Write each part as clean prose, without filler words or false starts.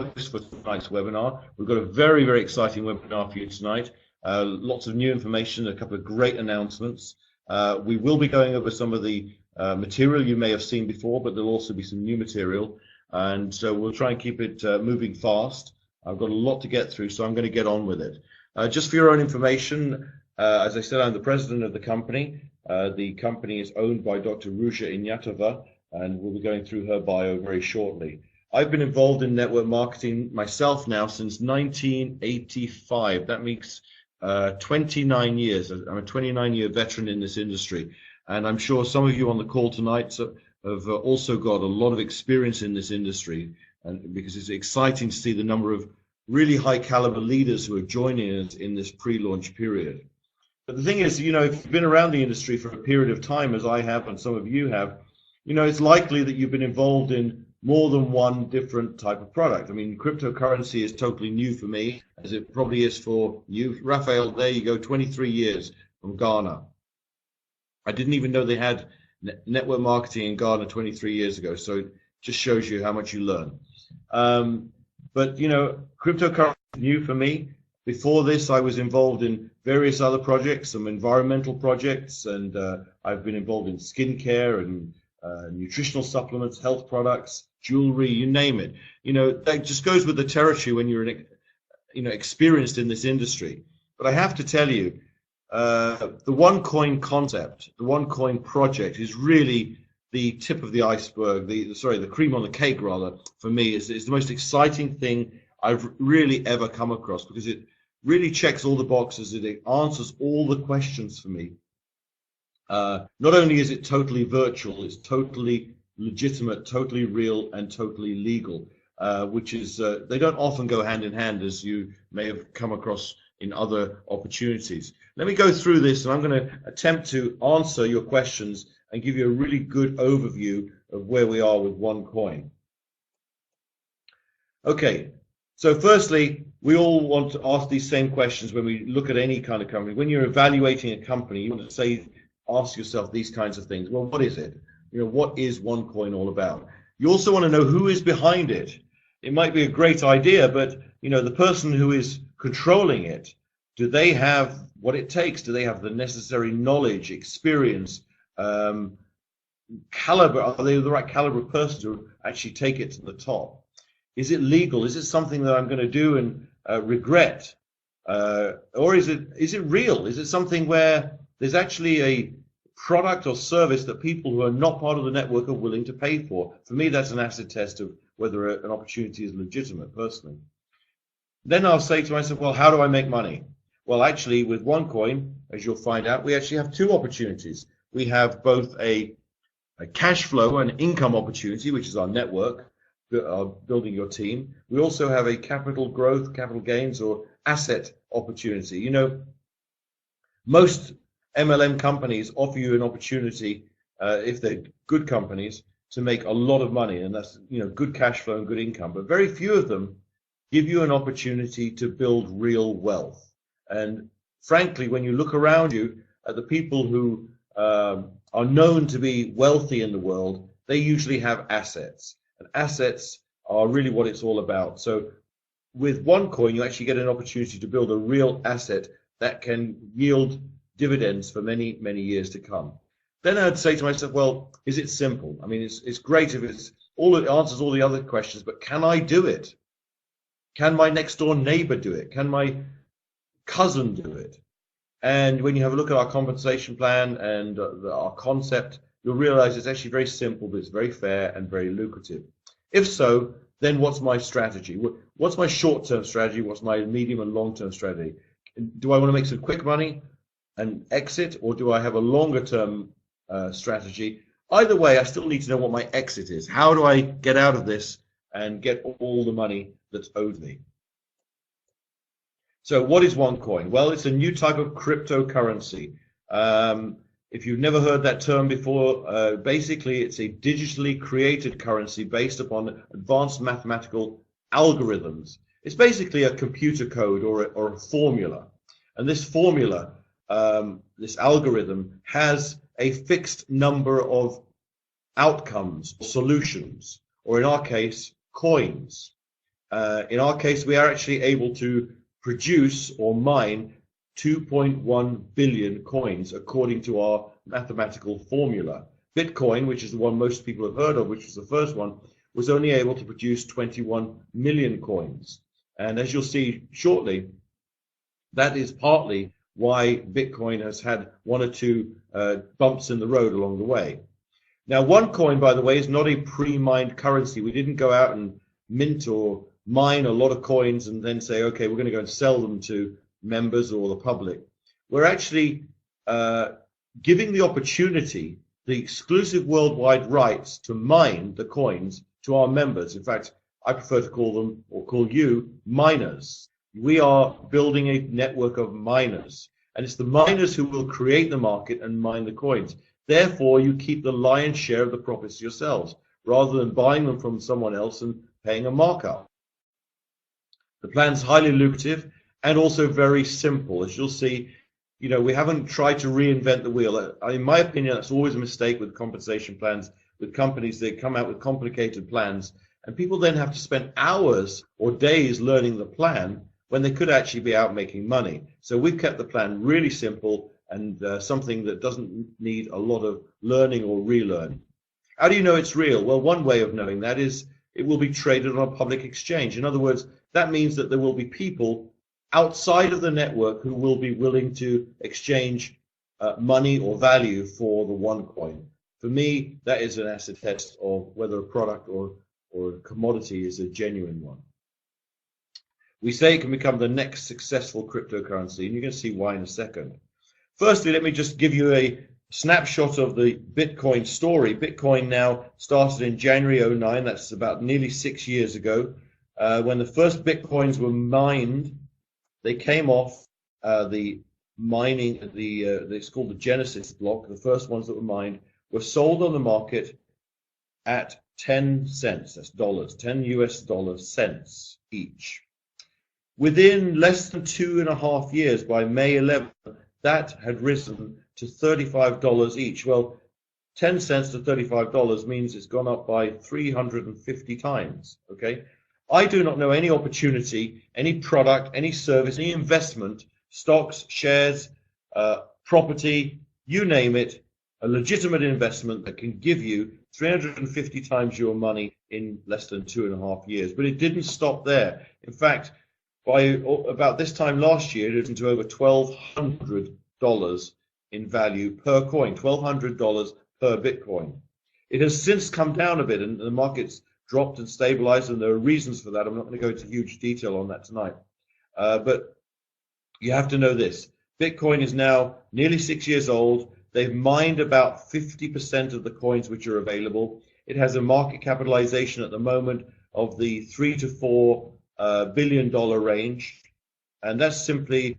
host for tonight's webinar. We've got a very, very exciting webinar for you tonight. Lots of new information, a couple of great announcements. We will be going over some of the material you may have seen before, but there'll also be some new material. And so we'll try and keep it moving fast. I've got a lot to get through, so I'm going to get on with it. Just for your own information, as I said, I'm the president of the company. The company is owned by Dr. Ruja Ignatova, and we'll be going through her bio very shortly. I've been involved in network marketing myself now since 1985. That makes 29 years. I'm a 29-year veteran in this industry, and I'm sure some of you on the call tonight have also got a lot of experience in this industry, and because it's exciting to see the number of really high-caliber leaders who are joining us in this pre-launch period. But the thing is, you know, if you've been around the industry for a period of time, as I have and some of you have, you know, it's likely that you've been involved in more than one different type of product. I mean, cryptocurrency is totally new for me, as it probably is for you. Raphael, there you go, 23 years from Ghana. I didn't even know they had network marketing in Ghana 23 years ago, so it just shows you how much you learn. But, you know, cryptocurrency is new for me. Before this, I was involved in various other projects, some environmental projects, and I've been involved in skincare and nutritional supplements, health products, jewelry, you name it. You know, that just goes with the territory when you're, experienced in this industry. But I have to tell you, the OneCoin concept, the OneCoin project is really the tip of the iceberg, the cream on the cake, rather, for me. It's the most exciting thing I've really ever come across, because it really checks all the boxes. It answers all the questions for me. Not only is it totally virtual, it's totally legitimate, totally real, and totally legal, which is, they don't often go hand in hand, as you may have come across in other opportunities. Let me go through this, and I'm going to attempt to answer your questions and give you a really good overview of where we are with OneCoin. Okay. So firstly, we all want to ask these same questions when we look at any kind of company. When you're evaluating a company, you want to ask yourself these kinds of things. Well, what is it? You know, what is OneCoin all about? You also want to know who is behind it. It might be a great idea, but, you know, the person who is controlling it, do they have what it takes? Do they have the necessary knowledge, experience, caliber? Are they the right caliber of person to actually take it to the top? Is it legal? Is it something that I'm going to do and regret? Or is it real? Is it something where there's actually a product or service that people who are not part of the network are willing to pay for? For me, that's an acid test of whether an opportunity is legitimate, personally. Then I'll say to myself, well, how do I make money? Well, actually, with OneCoin, as you'll find out, we actually have two opportunities. We have both a cash flow and income opportunity, which is our network, building your team. We also have a capital growth, capital gains, or asset opportunity. You know, most MLM companies offer you an opportunity, if they're good companies, to make a lot of money, and that's, you know, good cash flow and good income. But very few of them give you an opportunity to build real wealth. And frankly, when you look around you at the people who are known to be wealthy in the world, they usually have assets. And assets are really what it's all about. So with OneCoin, you actually get an opportunity to build a real asset that can yield dividends for many, many years to come. Then I'd say to myself, well, is it simple? I mean, it's great if it answers all the other questions, but can I do it? Can my next door neighbor do it? Can my cousin do it? And when you have a look at our compensation plan and our concept, you'll realize it's actually very simple, but it's very fair and very lucrative. If so, then what's my strategy? What's my short-term strategy? What's my medium and long-term strategy? Do I want to make some quick money and exit, or do I have a longer-term strategy? Either way, I still need to know what my exit is. How do I get out of this and get all the money that's owed me? So what is OneCoin? Well, it's a new type of cryptocurrency. If you've never heard that term before, basically it's a digitally created currency based upon advanced mathematical algorithms. It's basically a computer code or a formula. And this formula, this algorithm, has a fixed number of outcomes, solutions, or in our case, coins. In our case, we are actually able to produce or mine 2.1 billion coins according to our mathematical formula. Bitcoin, which is the one most people have heard of, which was the first one, was only able to produce 21 million coins. And as you'll see shortly, that is partly why Bitcoin has had one or two bumps in the road along the way. Now, OneCoin, by the way, is not a pre-mined currency. We didn't go out and mint or mine a lot of coins and then say, okay, we're going to go and sell them to members or the public. We're actually giving the opportunity, the exclusive worldwide rights to mine the coins to our members. In fact, I prefer to call them, or call you, miners. We are building a network of miners, and it's the miners who will create the market and mine the coins. Therefore, you keep the lion's share of the profits yourselves, rather than buying them from someone else and paying a markup. The plan's highly lucrative and also very simple. As you'll see, we haven't tried to reinvent the wheel. In my opinion, that's always a mistake with compensation plans, with companies. They come out with complicated plans, and people then have to spend hours or days learning the plan when they could actually be out making money. So we've kept the plan really simple and something that doesn't need a lot of learning or relearning. How do you know it's real? Well, one way of knowing that is it will be traded on a public exchange. In other words, that means that there will be people outside of the network who will be willing to exchange money or value for the OneCoin. For me, that is an acid test of whether a product or a commodity is a genuine one. We say it can become the next successful cryptocurrency, and you're going to see why in a second. Firstly, let me just give you a snapshot of the Bitcoin story. Bitcoin now started in January 2009. That's about nearly 6 years ago. When the first Bitcoins were mined, they came off the mining, it's called the Genesis block. The first ones that were mined were sold on the market at 10 cents. That's dollars, 10 US dollar cents each. Within less than 2.5 years, by May 11th, that had risen to $35 each. Well, 10 cents to $35 means it's gone up by 350 times, okay? I do not know any opportunity, any product, any service, any investment, stocks, shares, property, you name it, a legitimate investment that can give you 350 times your money in less than 2.5 years. But it didn't stop there. In fact, by about this time last year, it was into over $1,200 in value per coin, $1,200 per Bitcoin. It has since come down a bit, and the market's dropped and stabilized, and there are reasons for that. I'm not going to go into huge detail on that tonight. But you have to know this. Bitcoin is now nearly 6 years old. They've mined about 50% of the coins which are available. It has a market capitalization at the moment of the $3 to $4 billion range, and that's simply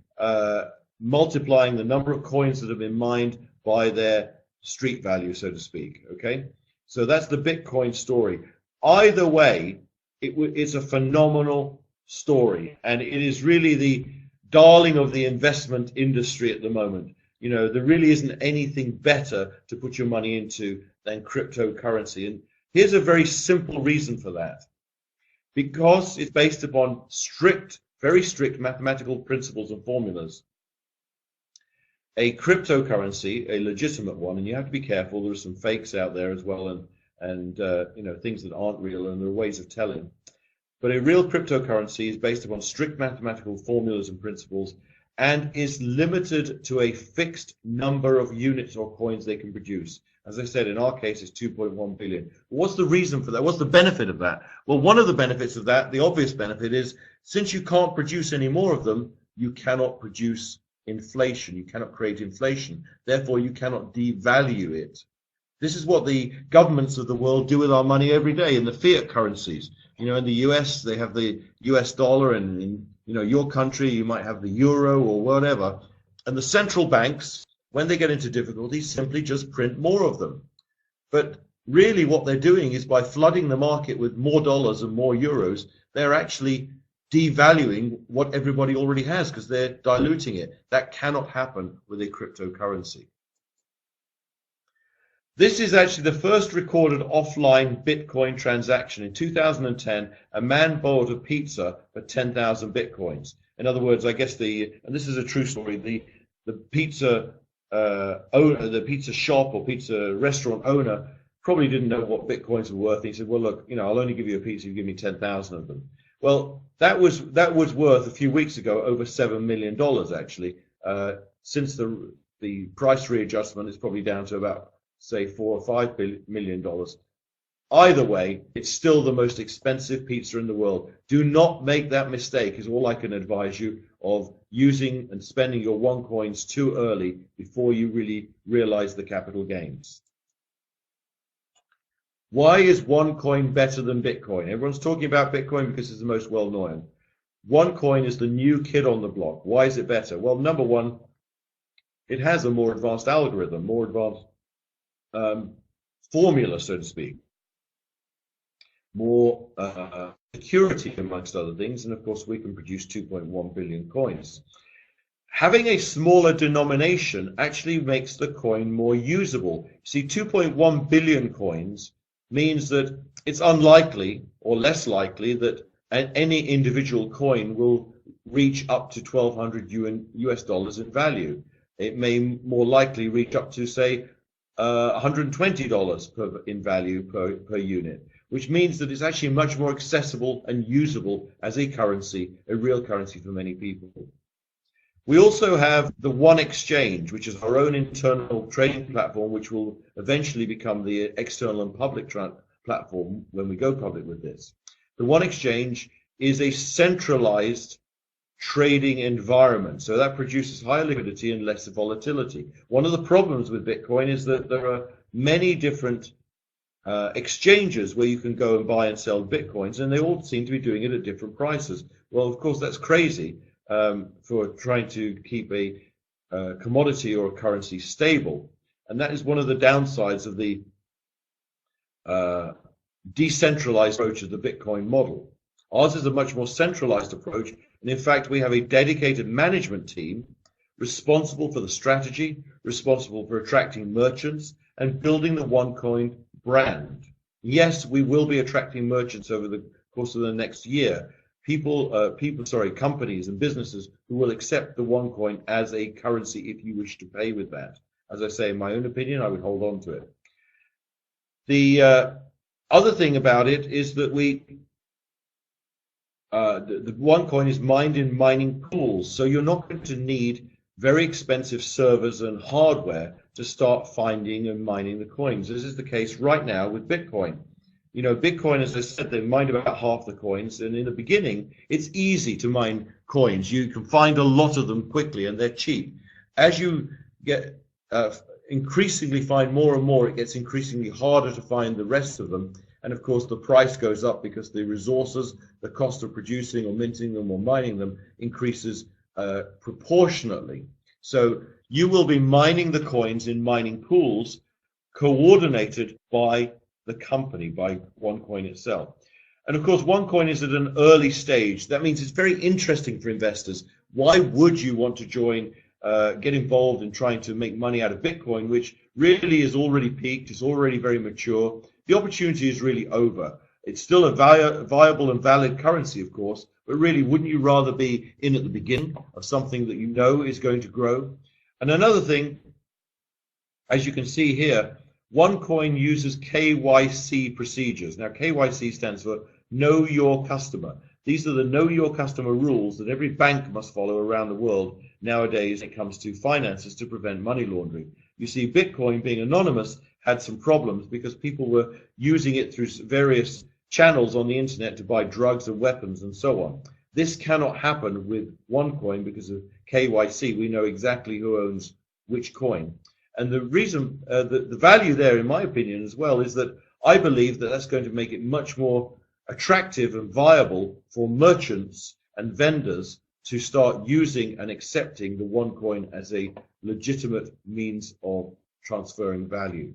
multiplying the number of coins that have been mined by their street value, so to speak. Okay, so that's the Bitcoin story. Either way, it's a phenomenal story, and it is really the darling of the investment industry at the moment. There really isn't anything better to put your money into than cryptocurrency, and here's a very simple reason for that. Because it's based upon very strict mathematical principles and formulas. A cryptocurrency, a legitimate one, and you have to be careful, there are some fakes out there as well, and things that aren't real, and there are ways of telling. But a real cryptocurrency is based upon strict mathematical formulas and principles, and is limited to a fixed number of units or coins they can produce. As I said, in our case, it's 2.1 billion. What's the reason for that? What's the benefit of that? Well, one of the benefits of that, the obvious benefit, is since you can't produce any more of them, you cannot produce inflation. You cannot create inflation. Therefore, you cannot devalue it. This is what the governments of the world do with our money every day in the fiat currencies. In the US, they have the US dollar, and in your country, you might have the euro or whatever. And the central banks, when they get into difficulties, simply just print more of them. But really what they're doing is, by flooding the market with more dollars and more euros, they're actually devaluing what everybody already has because they're diluting it. That cannot happen with a cryptocurrency. This is actually the first recorded offline Bitcoin transaction. In 2010, a man bought a pizza for 10,000 Bitcoins. In other words, I guess and this is a true story, the pizza owner, the pizza shop or pizza restaurant owner probably didn't know what Bitcoins were worth. He said, well, look, I'll only give you a pizza if you give me 10,000 of them. Well, that was worth a few weeks ago over $7 million, actually. Since the price readjustment, it's probably down to about, say, $4 or $5 million. Either way, it's still the most expensive pizza in the world. Do not make that mistake, is all I can advise you, of using and spending your OneCoins too early before you really realize the capital gains. Why is OneCoin better than Bitcoin? Everyone's talking about Bitcoin because it's the most well-known. OneCoin is the new kid on the block. Why is it better? Well, number one, it has a more advanced algorithm, more advanced formula, so to speak, more security, amongst other things, and of course we can produce 2.1 billion coins. Having a smaller denomination actually makes the coin more usable. See, 2.1 billion coins means that it's unlikely or less likely that any individual coin will reach up to 1,200 US dollars in value. It may more likely reach up to, say, $120 in value per unit, which means that it's actually much more accessible and usable as a currency, a real currency for many people. We also have the One Exchange, which is our own internal trading platform, which will eventually become the external and public platform when we go public with this. The One Exchange is a centralized trading environment, so that produces higher liquidity and less volatility. One of the problems with Bitcoin is that there are many different exchanges where you can go and buy and sell Bitcoins, and they all seem to be doing it at different prices. Well, of course, that's crazy for trying to keep a commodity or a currency stable, and that is one of the downsides of the decentralized approach of the Bitcoin model. Ours is a much more centralized approach, and in fact we have a dedicated management team responsible for the strategy, responsible for attracting merchants and building the OneCoin brand. Yes, we will be attracting merchants over the course of the next year. Companies and businesses who will accept the OneCoin as a currency if you wish to pay with that. As I say, in my own opinion, I would hold on to it. The other thing about it is that the OneCoin is mined in mining pools, so you're not going to need very expensive servers and hardware to start finding and mining the coins. This is the case right now with Bitcoin. Bitcoin, as I said, they mined about half the coins, and in the beginning, it's easy to mine coins. You can find a lot of them quickly, and they're cheap. As you get increasingly find more and more, it gets increasingly harder to find the rest of them. And of course, the price goes up because the resources, the cost of producing or minting them or mining them increases proportionately. So you will be mining the coins in mining pools coordinated by the company, by OneCoin itself. And of course, OneCoin is at an early stage. That means it's very interesting for investors. Why would you want to join, get involved in trying to make money out of Bitcoin, which really is already peaked, it's already very mature. The opportunity is really over. It's still a viable and valid currency, of course, but really, wouldn't you rather be in at the beginning of something that you know is going to grow? And another thing, as you can see here, OneCoin uses KYC procedures. Now, KYC stands for Know Your Customer. These are the Know Your Customer rules that every bank must follow around the world nowadays when it comes to finances to prevent money laundering. You see, Bitcoin, being anonymous, had some problems because people were using it through various channels on the internet to buy drugs and weapons and so on. This cannot happen with OneCoin because of KYC. We know exactly who owns which coin. And the reason, the value there, in my opinion, as well, is that I believe that that's going to make it much more attractive and viable for merchants and vendors to start using and accepting the OneCoin as a legitimate means of transferring value.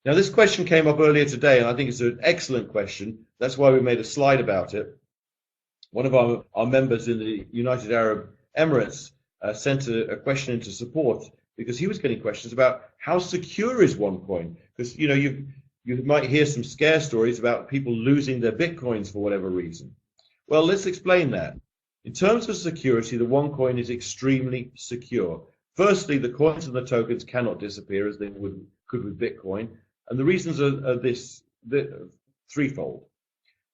Now, this question came up earlier today, and I think it's an excellent question. That's why we made a slide about it. One of our members in the United Arab Emirates sent a question into support. because he was getting questions about how secure is OneCoin. Because you might hear some scare stories about people losing their bitcoins for whatever reason. Well, let's explain that. In terms of security, the OneCoin is extremely secure. Firstly, the coins and the tokens cannot disappear as they could with Bitcoin, and the reasons are threefold.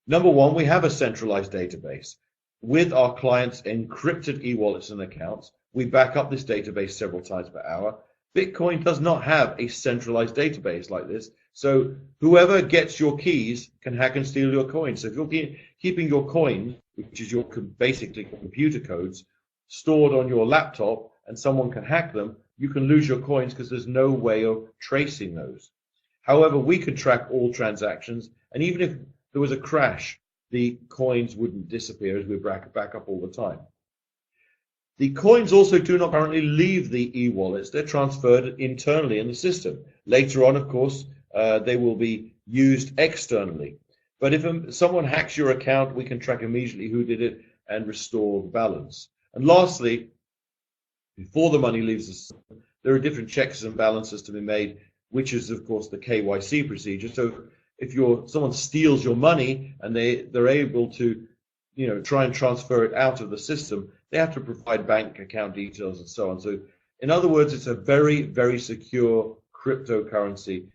Number one, we have a centralized database with our clients' encrypted e-wallets and accounts. We back up this database several times per hour. Bitcoin does not have a centralized database like this, so whoever gets your keys can hack and steal your coins. So if you're keeping your coin, which is your basically computer codes, stored on your laptop and someone can hack them, you can lose your coins because there's no way of tracing those. However, we could track all transactions, and even if there was a crash, the coins wouldn't disappear as we back up all the time. The coins also do not currently leave the e-wallets. They're transferred internally in the system. Later on, of course, they will be used externally. But if someone hacks your account, we can track immediately who did it and restore the balance. And lastly, before the money leaves the system, there are different checks and balances to be made, which is, of course, the KYC procedure. So if someone steals your money and they're able to try and transfer it out of the system, they have to provide bank account details and so on. So in other words, it's a very, very secure cryptocurrency.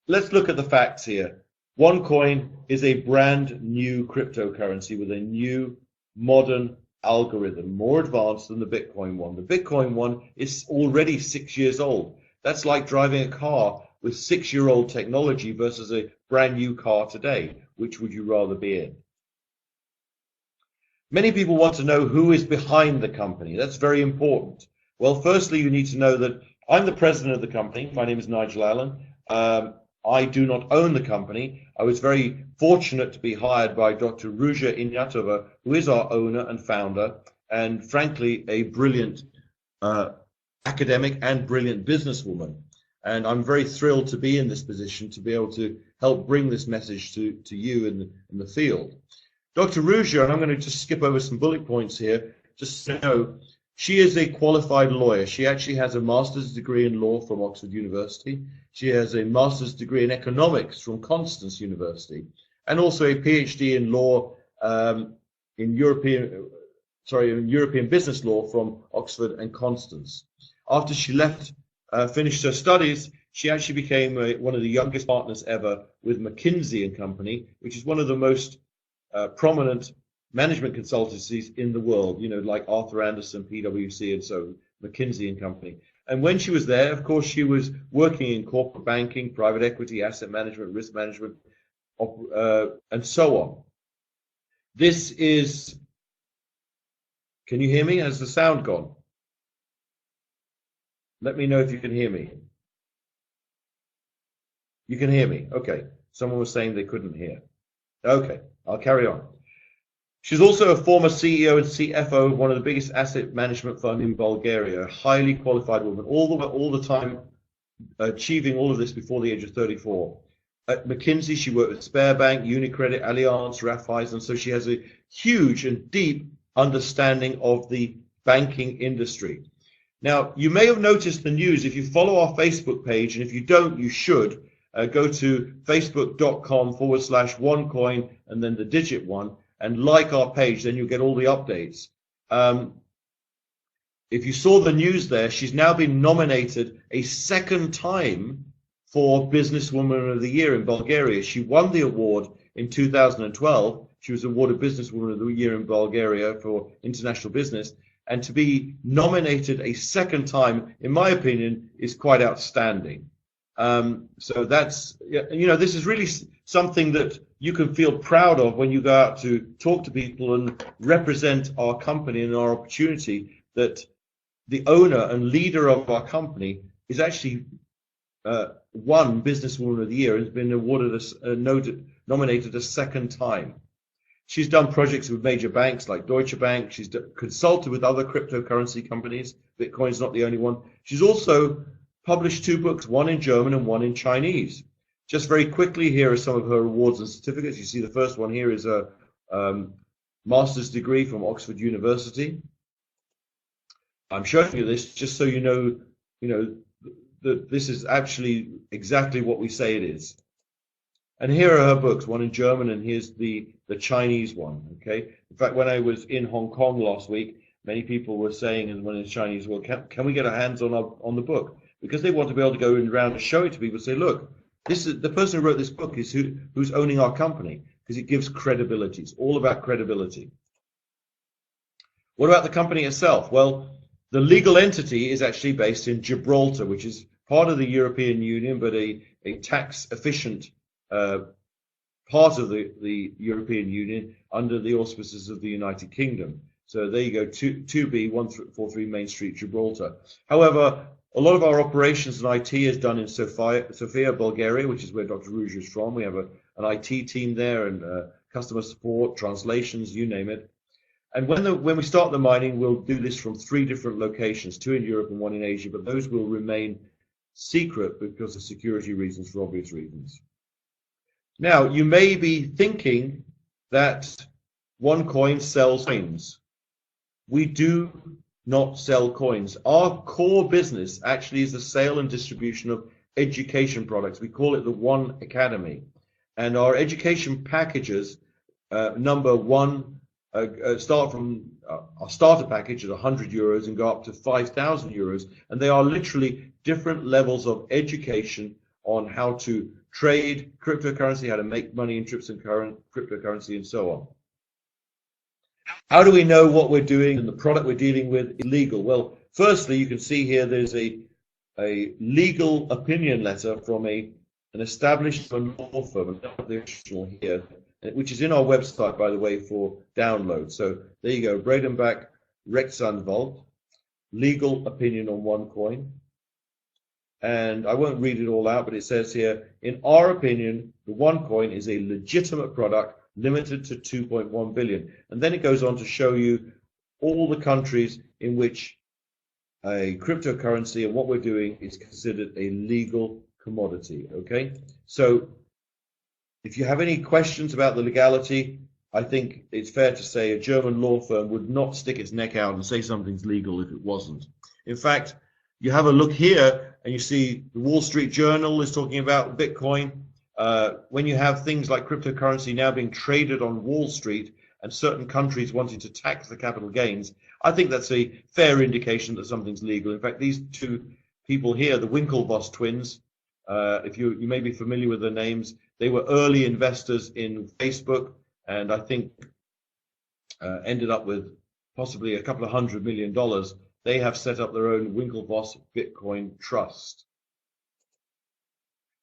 Let's look at the facts here. OneCoin is a brand new cryptocurrency with a new modern algorithm, more advanced than the Bitcoin one. The Bitcoin one is already 6 years old. That's like driving a car with 6-year-old technology versus a brand new car today. Which would you rather be in? Many people want to know who is behind the company. That's very important. Well, firstly, you need to know that I'm the president of the company. My name is Nigel Allen. I do not own the company. I was very fortunate to be hired by Dr. Ruja Ignatova, who is our owner and founder, and frankly, a brilliant academic and brilliant businesswoman. And I'm very thrilled to be in this position to be able to help bring this message to you in the field. Dr. Ruja, and I'm going to just skip over some bullet points here, just so you know, she is a qualified lawyer. She actually has a master's degree in law from Oxford University. She has a master's degree in economics from Constance University, and also a PhD in law in European business law from Oxford and Constance. After she finished her studies, she actually became one of the youngest partners ever with McKinsey & Company, which is one of the most prominent management consultancies in the world, like Arthur Andersen, PwC, and so McKinsey & Company. And when she was there, of course, she was working in corporate banking, private equity, asset management, risk management, and so on. This is, can you hear me? Has the sound gone? Let me know if you can hear me. You can hear me. Okay. Someone was saying they couldn't hear. Okay, I'll carry on. She's also a former CEO and CFO of one of the biggest asset management funds in Bulgaria, a highly qualified woman, all the time achieving all of this before the age of 34. At McKinsey, she worked with Sberbank, UniCredit, Allianz, Raiffeisen, so she has a huge and deep understanding of the banking industry. Now, you may have noticed the news if you follow our Facebook page, and if you don't, you should. Go to facebook.com/OneCoin and then the digit 1 and like our page, then you'll get all the updates. If you saw the news there, she's now been nominated a second time for Businesswoman of the Year in Bulgaria. She won the award in 2012. She was awarded Businesswoman of the Year in Bulgaria for international business. And to be nominated a second time, in my opinion, is quite outstanding. So that's, this is really something that you can feel proud of when you go out to talk to people and represent our company and our opportunity, that the owner and leader of our company is actually won Businesswoman of the Year and has been awarded nominated a second time. She's done projects with major banks like Deutsche Bank. She's consulted with other cryptocurrency companies. Bitcoin's not the only one. She's also published 2 books, one in German and one in Chinese. Just very quickly, here are some of her awards and certificates. You see the first one here is a master's degree from Oxford University. I'm showing you this just so you know that this is actually exactly what we say it is. And here are her books, one in German, and here's the Chinese one. Okay. In fact, when I was in Hong Kong last week, many people were saying, and one in Chinese, well, can we get our hands on the book? Because they want to be able to go around and show it to people. Say, look, this is the person who wrote this book is who's owning our company, because it gives credibility. It's all about credibility. What about the company itself? Well, the legal entity is actually based in Gibraltar, which is part of the European Union, but a tax efficient part of the European Union under the auspices of the United Kingdom. So there you go, 2B 143 Main Street, Gibraltar. However, a lot of our operations and IT is done in Sofia, Bulgaria, which is where Dr. Rouge is from. We have an IT team there, and customer support, translations, you name it. And when we start the mining, we'll do this from 3 different locations, 2 in Europe and 1 in Asia, but those will remain secret because of security reasons, for obvious reasons. Now, you may be thinking that OneCoin sells coins. We do not sell coins. Our core business actually is the sale and distribution of education products. We call it the One Academy. And our education packages, number one, start from our starter package at 100 euros and go up to 5,000 euros. And they are literally different levels of education on how to trade cryptocurrency, how to make money in cryptocurrency, and so on. How do we know what we're doing and the product we're dealing with is legal? Well, firstly, you can see here there's a legal opinion letter from an established law firm, the original here, which is in our website, by the way, for download. So there you go, Bredenbach Rechtsanwalt, legal opinion on OneCoin. And I won't read it all out, but it says here, in our opinion, the OneCoin is a legitimate product limited to 2.1 billion. And then it goes on to show you all the countries in which a cryptocurrency and what we're doing is considered a legal commodity. Okay, so if you have any questions about the legality, I think it's fair to say a German law firm would not stick its neck out and say something's legal if it wasn't. In fact, you have a look here and you see the Wall Street Journal is talking about Bitcoin. When you have things like cryptocurrency now being traded on Wall Street and certain countries wanting to tax the capital gains, I think that's a fair indication that something's legal. In fact, these 2 people here, the Winklevoss twins, if you may be familiar with their names, they were early investors in Facebook, and I think ended up with possibly a couple of $100 million. They have set up their own Winklevoss Bitcoin Trust.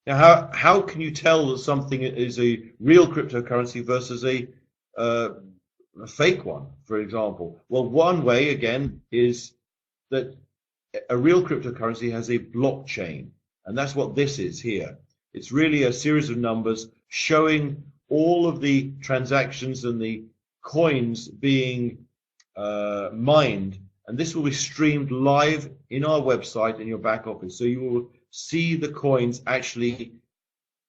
Now, how can you tell that something is a real cryptocurrency versus a fake one, for example? Well, one way, again, is that a real cryptocurrency has a blockchain, and that's what this is here. It's really a series of numbers showing all of the transactions and the coins being mined, and this will be streamed live in our website in your back office. So you will see the coins actually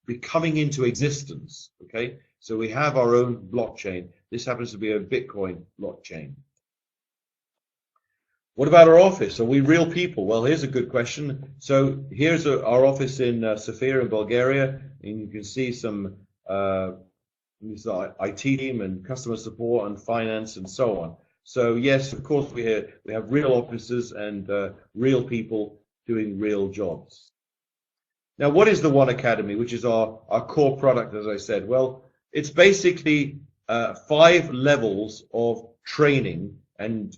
be coming into existence. Okay, so we have our own blockchain. This happens to be a Bitcoin blockchain. What about our office? Are we real people? Well, here's a good question. So here's our office in Sofia in Bulgaria, and you can see some IT team and customer support and finance and so on. So yes, of course we have real offices and real people doing real jobs. Now, what is the One Academy, which is our core product, as I said? Well, it's basically 5 levels of training and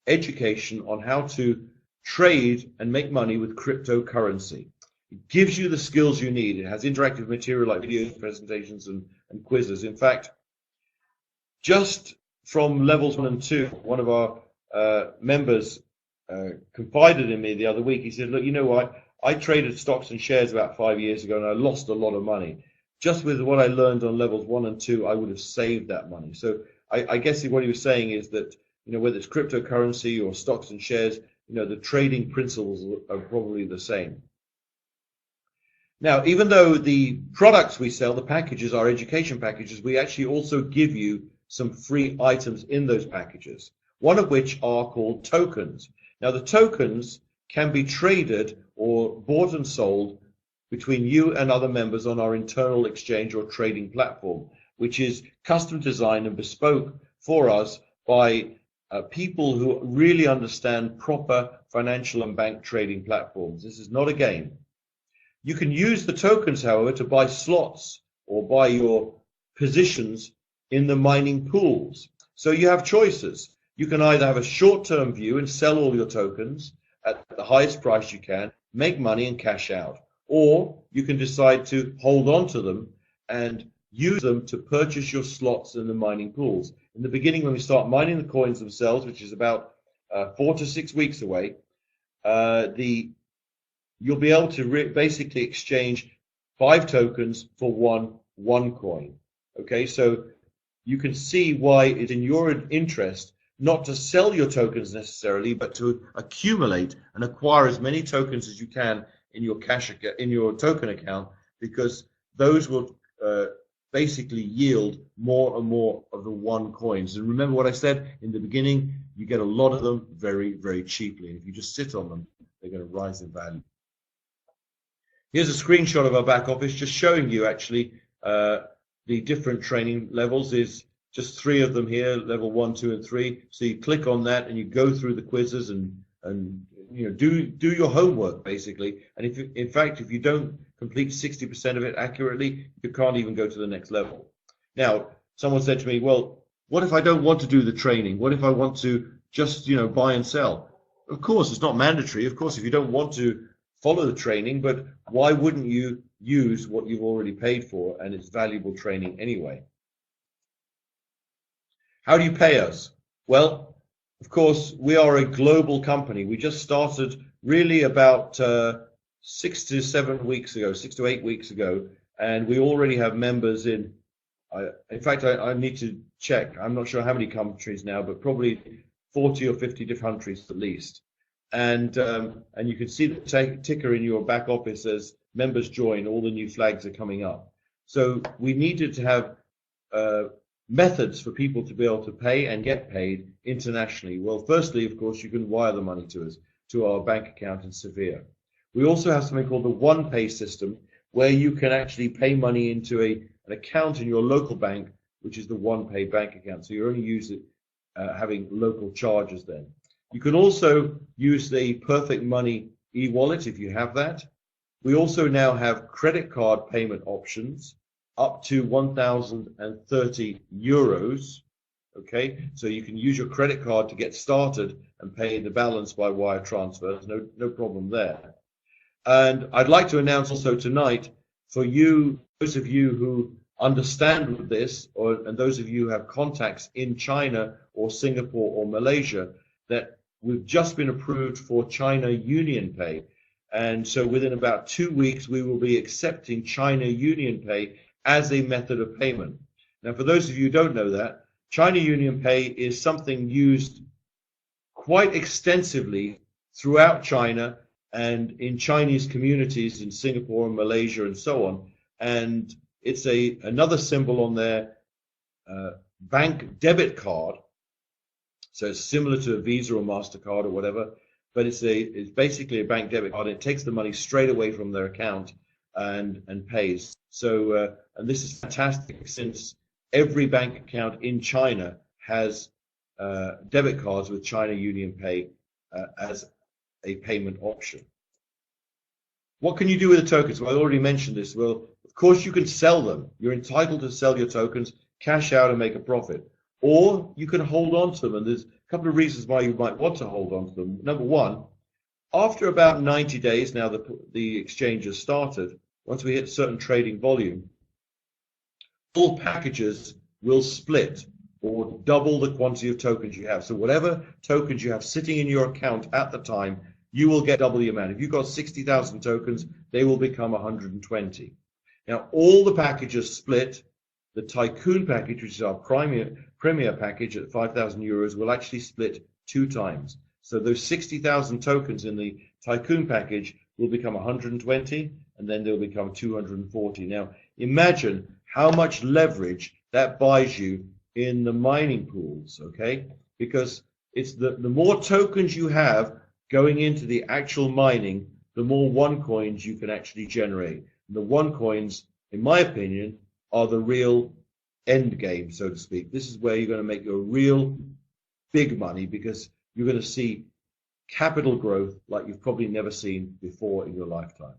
education on how to trade and make money with cryptocurrency. It gives you the skills you need. It has interactive material like videos, presentations, and quizzes. In fact, just from levels 1 and 2, one of our members confided in me the other week. He said, look, you know what? I traded stocks and shares about 5 years ago, and I lost a lot of money. Just with what I learned on levels 1 and 2, I would have saved that money. So I guess what he was saying is that, you know, whether it's cryptocurrency or stocks and shares, you know, the trading principles are probably the same. Now, even though the products we sell, the packages, are education packages, we actually also give you some free items in those packages, one of which are called tokens. Now, the tokens can be traded or bought and sold between you and other members on our internal exchange or trading platform, which is custom designed and bespoke for us by people who really understand proper financial and bank trading platforms. This is not a game. You can use the tokens, however, to buy slots or buy your positions in the mining pools. So you have choices. You can either have a short-term view and sell all your tokens at the highest price you can, make money and cash out. Or you can decide to hold on to them and use them to purchase your slots in the mining pools. In the beginning, when we start mining the coins themselves, which is about 4 to 6 weeks away, you'll be able to basically exchange 5 tokens for one coin. Okay, so you can see why it's in your interest not to sell your tokens necessarily, but to accumulate and acquire as many tokens as you can in your token account, because those will basically yield more and more of the one coins. And remember what I said in the beginning, you get a lot of them very, very cheaply. And if you just sit on them, they're going to rise in value. Here's a screenshot of our back office, just showing you actually the different training levels. Is just 3 of them here, level 1, 2, and 3. So you click on that and you go through the quizzes and you know, do your homework basically. And if in fact if you don't complete 60% of it accurately, you can't even go to the next level. Now, someone said to me, well, what if I don't want to do the training? What if I want to just, you know, buy and sell? Of course, it's not mandatory. Of course, if you don't want to follow the training, but why wouldn't you use what you've already paid for, and it's valuable training anyway? How do you pay us? Well, of course, we are a global company. We just started really about 6 to 8 weeks ago, and we already have members in fact, I need to check. I'm not sure how many countries now, but probably 40 or 50 different countries at least. And you can see the ticker in your back office as members join. All the new flags are coming up. So we needed to have methods for people to be able to pay and get paid internationally. Well, firstly, of course, you can wire the money to us, to our bank account in Sevilla. We also have something called the OnePay system, where you can actually pay money into an account in your local bank, which is the OnePay bank account. So you only use it having local charges then. You can also use the Perfect Money e-wallet if you have that. We also now have credit card payment options up to 1,030 euros. Okay, so you can use your credit card to get started and pay the balance by wire transfer. There's no problem there. And I'd like to announce also tonight, for you, those of you who understand this, and those of you who have contacts in China or Singapore or Malaysia, that we've just been approved for China UnionPay. And so within about 2 weeks, we will be accepting China UnionPay as a method of payment. Now, for those of you who don't know that, China UnionPay is something used quite extensively throughout China and in Chinese communities in Singapore and Malaysia and so on. And it's another symbol on their bank debit card. So it's similar to a Visa or MasterCard or whatever, but it's basically a bank debit card. It takes the money straight away from their account and pays. So and this is fantastic, since every bank account in China has debit cards with China UnionPay as a payment option. What can you do with the tokens? Well, I already mentioned this. Well, of course you can sell them. You're entitled to sell your tokens, cash out and make a profit. Or you can hold on to them, and there's a couple of reasons why you might want to hold on to them. Number one, after about 90 days, now the exchange has started, once we hit certain trading volume, all packages will split or double the quantity of tokens you have. So whatever tokens you have sitting in your account at the time, you will get double the amount. If you've got 60,000 tokens, they will become 120. Now, all the packages split. The Tycoon package, which is our premier package at 5,000 euros, will actually split 2 times. So those 60,000 tokens in the Tycoon package will become 120, and then they'll become 240. Now, imagine how much leverage that buys you in the mining pools, okay? Because it's the more tokens you have, going into the actual mining, the more OneCoins you can actually generate. And the OneCoins, in my opinion, are the real end game, so to speak. This is where you're going to make your real big money, because you're going to see capital growth like you've probably never seen before in your lifetime.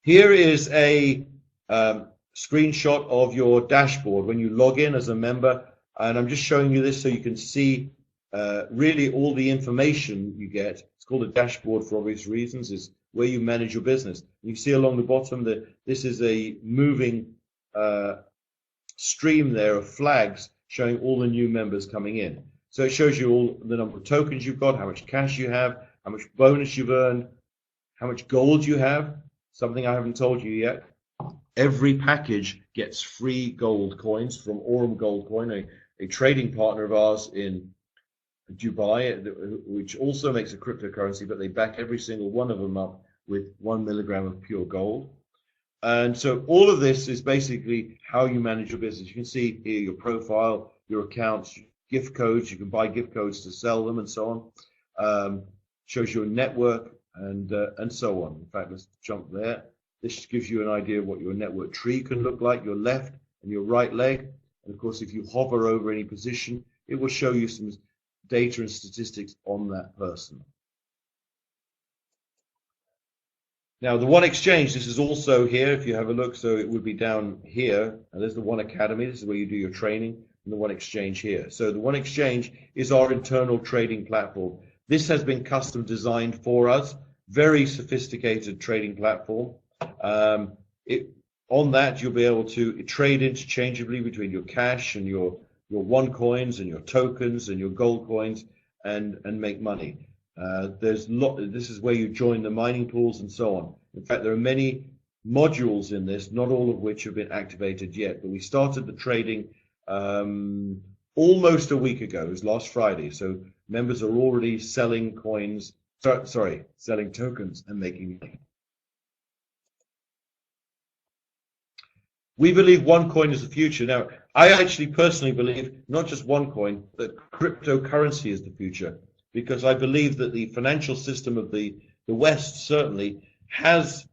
Here is a screenshot of your dashboard when you log in as a member, and I'm just showing you this so you can see really all the information you get. It's called a dashboard for obvious reasons. Is where you manage your business. You see along the bottom that this is a moving stream there of flags showing all the new members coming in. So it shows you all the number of tokens you've got, how much cash you have, how much bonus you've earned, how much gold you have, something I haven't told you yet. Every package gets free gold coins from Aurum Gold Coin, a trading partner of ours in Dubai, which also makes a cryptocurrency, but they back every single one of them up with 1 milligram of pure gold. And so all of this is basically how you manage your business. You can see here your profile, your accounts, gift codes. You can buy gift codes to sell them and so on. Shows your network and so on. In fact, let's jump there. This gives you an idea of what your network tree can look like, your left and your right leg. And of course, if you hover over any position, it will show you some data and statistics on that person. Now, the One Exchange, this is also here, if you have a look, so it would be down here. And there's the One Academy, this is where you do your training, and the One Exchange here. So the One Exchange is our internal trading platform. This has been custom designed for us, very sophisticated trading platform. On that, you'll be able to trade interchangeably between your cash and your OneCoins and your tokens and your gold coins and make money. This is where you join the mining pools and so on. In fact, there are many modules in this, not all of which have been activated yet, but we started the trading almost a week ago. It was last Friday, so members are already selling coins, selling tokens and making money. We believe OneCoin is the future. Now, I actually personally believe not just OneCoin, that cryptocurrency is the future, because I believe that the financial system of the West certainly has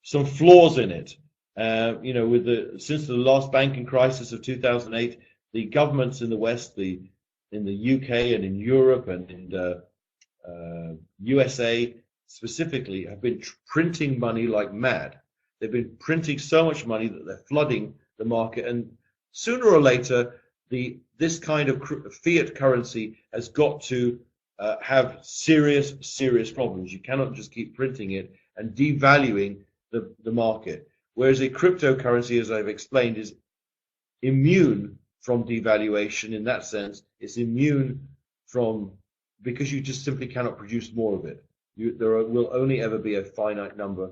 some flaws in it. Since the last banking crisis of 2008, the governments in the West, in the UK and in Europe and in USA specifically, have been printing money like mad. They've been printing so much money that they're flooding the market, and sooner or later, this kind of fiat currency has got to have serious problems. You cannot just keep printing it and devaluing the market. Whereas a cryptocurrency, as I've explained, is immune from devaluation in that sense. It's immune because you just simply cannot produce more of it. There will only ever be a finite number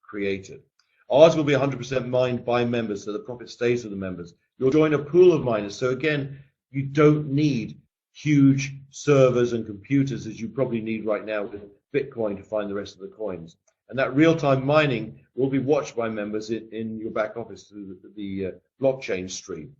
created. Ours will be 100% mined by members, so the profit stays with the members. You'll join a pool of miners, so again, you don't need huge servers and computers as you probably need right now with Bitcoin to find the rest of the coins. And that real-time mining will be watched by members in your back office through the blockchain stream.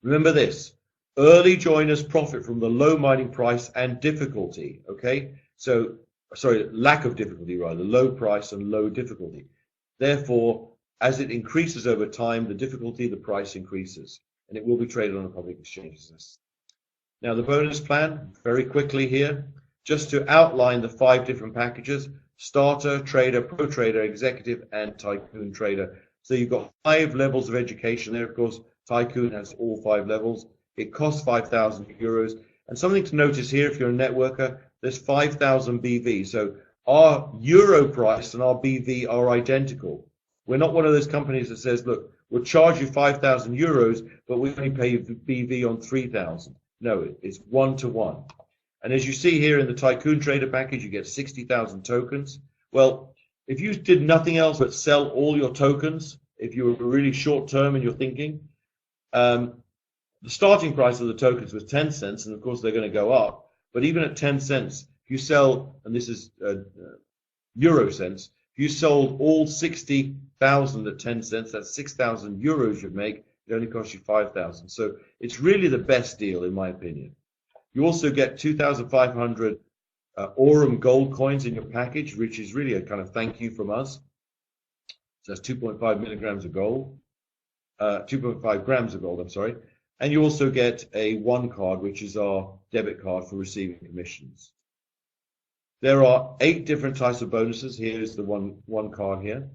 Remember this, early joiners profit from the low mining price and difficulty, okay? So, sorry, lack of difficulty rather, low price and low difficulty. Therefore, as it increases over time, the difficulty, the price increases, and it will be traded on a public exchange. Now, the bonus plan, very quickly here, just to outline the 5 different packages: starter, trader, pro trader, executive, and tycoon trader. So you've got 5 levels of education there. Of course, tycoon has all 5 levels. It costs 5,000 euros. And something to notice here, if you're a networker, there's 5,000 BV. So our euro price and our BV are identical. We're not one of those companies that says, look, we'll charge you 5,000 euros, but we only pay you BV on 3,000. No, it's 1-to-1. And as you see here in the Tycoon Trader package, you get 60,000 tokens. Well, if you did nothing else but sell all your tokens, if you were really short term in your thinking, the starting price of the tokens was 10 cents, and of course they're going to go up. But even at 10 cents, if you sell, and this is euro cents, if you sold all 60,000 at 10 cents, that's 6,000 euros you'd make. It only costs you 5,000. So it's really the best deal, in my opinion. You also get 2,500 Aurum gold coins in your package, which is really a kind of thank you from us. So that's 2.5 milligrams of gold, 2.5 grams of gold, I'm sorry. And you also get a one card, which is our debit card for receiving commissions. There are 8 different types of bonuses. Here's the one card here.